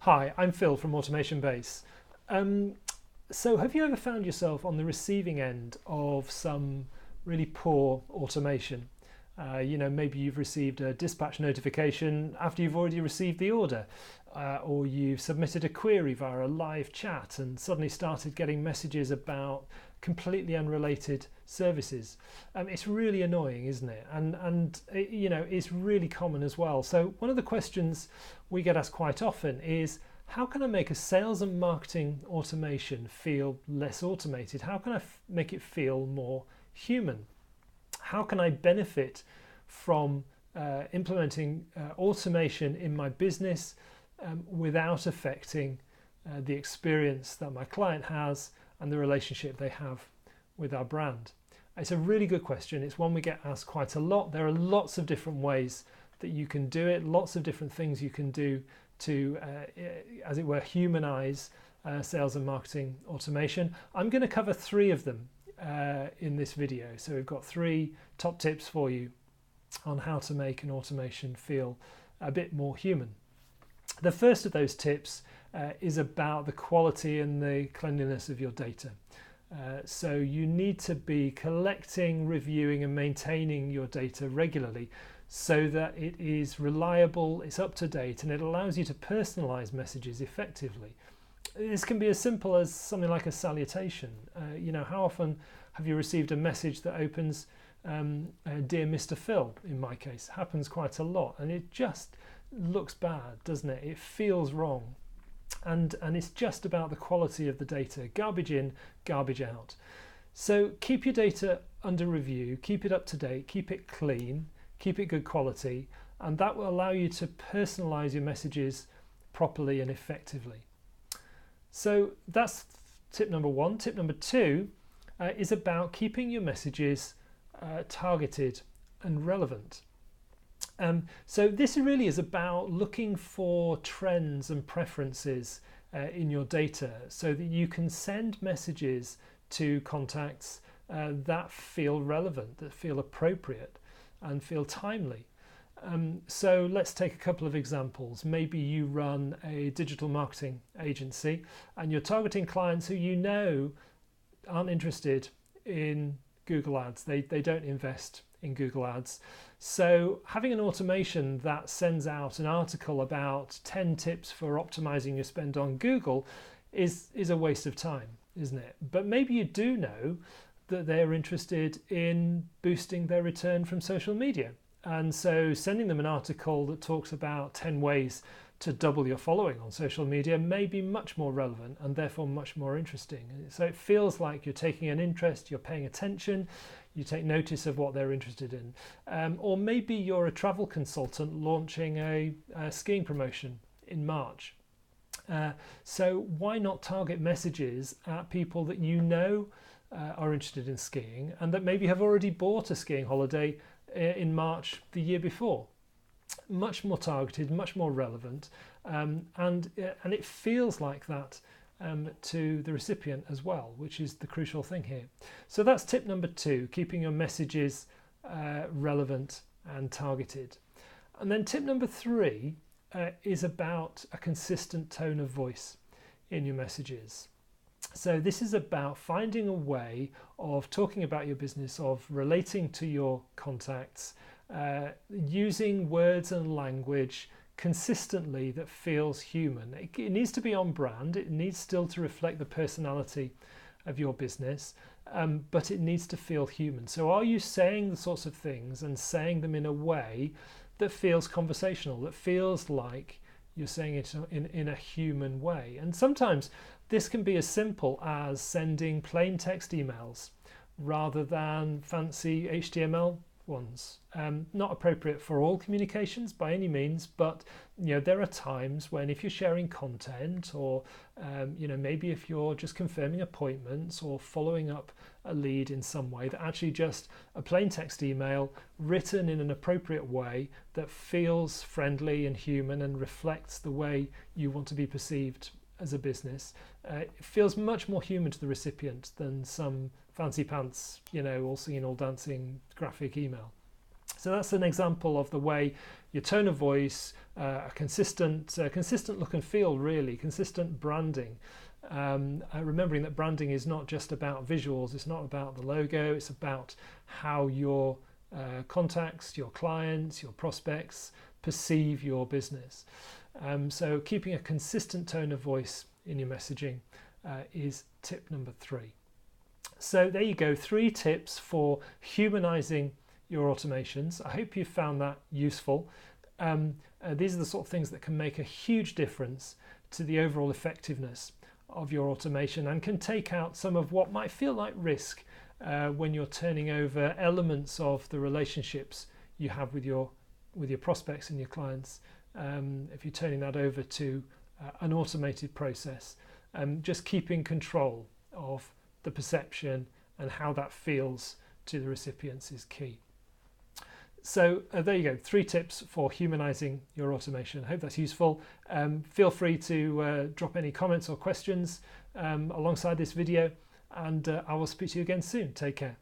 Hi, I'm Phil from Automation Base. So have you ever found yourself on the receiving end of some really poor automation? Maybe you've received a dispatch notification after you've already received the order, or you've submitted a query via a live chat and suddenly started getting messages about completely unrelated services. It's really annoying, isn't it? And it's really common as well. So one of the questions we get asked quite often is, how can I make a sales and marketing automation feel less automated? How can I make it feel more human? How can I benefit from implementing automation in my business without affecting the experience that my client has and the relationship they have with our brand? It's a really good question. It's one we get asked quite a lot. There are lots of different ways that you can do it, lots of different things you can do to, as it were, humanize sales and marketing automation. I'm going to cover three of them in this video. So we've got three top tips for you on how to make an automation feel a bit more human. The first of those tips is about the quality and the cleanliness of your data. So you need to be collecting, reviewing and maintaining your data regularly so that it is reliable, it's up to date, and it allows you to personalize messages effectively. This can be as simple as something like a salutation. How often have you received a message that opens, Dear Mr. Phil, in my case? Happens quite a lot, and it just looks bad, doesn't it? It feels wrong. And it's just about the quality of the data. Garbage in, garbage out. So keep your data under review, keep it up to date, keep it clean, keep it good quality, and that will allow you to personalize your messages properly and effectively. So that's tip number one. Tip number two is about keeping your messages targeted and relevant. So this really is about looking for trends and preferences in your data so that you can send messages to contacts that feel relevant, that feel appropriate and feel timely. So let's take a couple of examples. Maybe you run a digital marketing agency and you're targeting clients who you know aren't interested in Google Ads. They don't invest in Google Ads. So having an automation that sends out an article about 10 tips for optimizing your spend on Google is a waste of time, isn't it? But maybe you do know that they're interested in boosting their return from social media. And so sending them an article that talks about 10 ways to double your following on social media may be much more relevant and therefore much more interesting. So it feels like you're taking an interest, you're paying attention, you take notice of what they're interested in. Or maybe you're a travel consultant launching a skiing promotion in March. So why not target messages at people that you know are interested in skiing and that maybe have already bought a skiing holiday in March the year before? Much more targeted, much more relevant, and it feels like that to the recipient as well, which is the crucial thing here. So that's tip number two, keeping your messages relevant and targeted. And then tip number three is about a consistent tone of voice in your messages. So this is about finding a way of talking about your business, of relating to your contacts, using words and language consistently that feels human. It needs to be on brand. It needs still to reflect the personality of your business, but it needs to feel human. So are you saying the sorts of things and saying them in a way that feels conversational, that feels like you're saying it in a human way? And sometimes this can be as simple as sending plain text emails rather than fancy HTML ones. Not appropriate for all communications by any means, but there are times when if you're sharing content or maybe if you're just confirming appointments or following up a lead in some way, that actually just a plain text email written in an appropriate way that feels friendly and human and reflects the way you want to be perceived as a business, it feels much more human to the recipient than some fancy pants, all singing, all dancing graphic email. So that's an example of the way your tone of voice, a consistent look and feel, really, consistent branding. Remembering that branding is not just about visuals, it's not about the logo, it's about how your contacts, your clients, your prospects perceive your business. So keeping a consistent tone of voice in your messaging is tip number 3. So there you go, 3 tips for humanizing your automations. I hope you found that useful. These are the sort of things that can make a huge difference to the overall effectiveness of your automation and can take out some of what might feel like risk when you're turning over elements of the relationships you have with your prospects and your clients. If you're turning that over to an automated process, just keeping control of the perception and how that feels to the recipients is key. So there you go, 3 tips for humanizing your automation. I hope that's useful. Feel free to drop any comments or questions alongside this video, and I will speak to you again soon. Take care.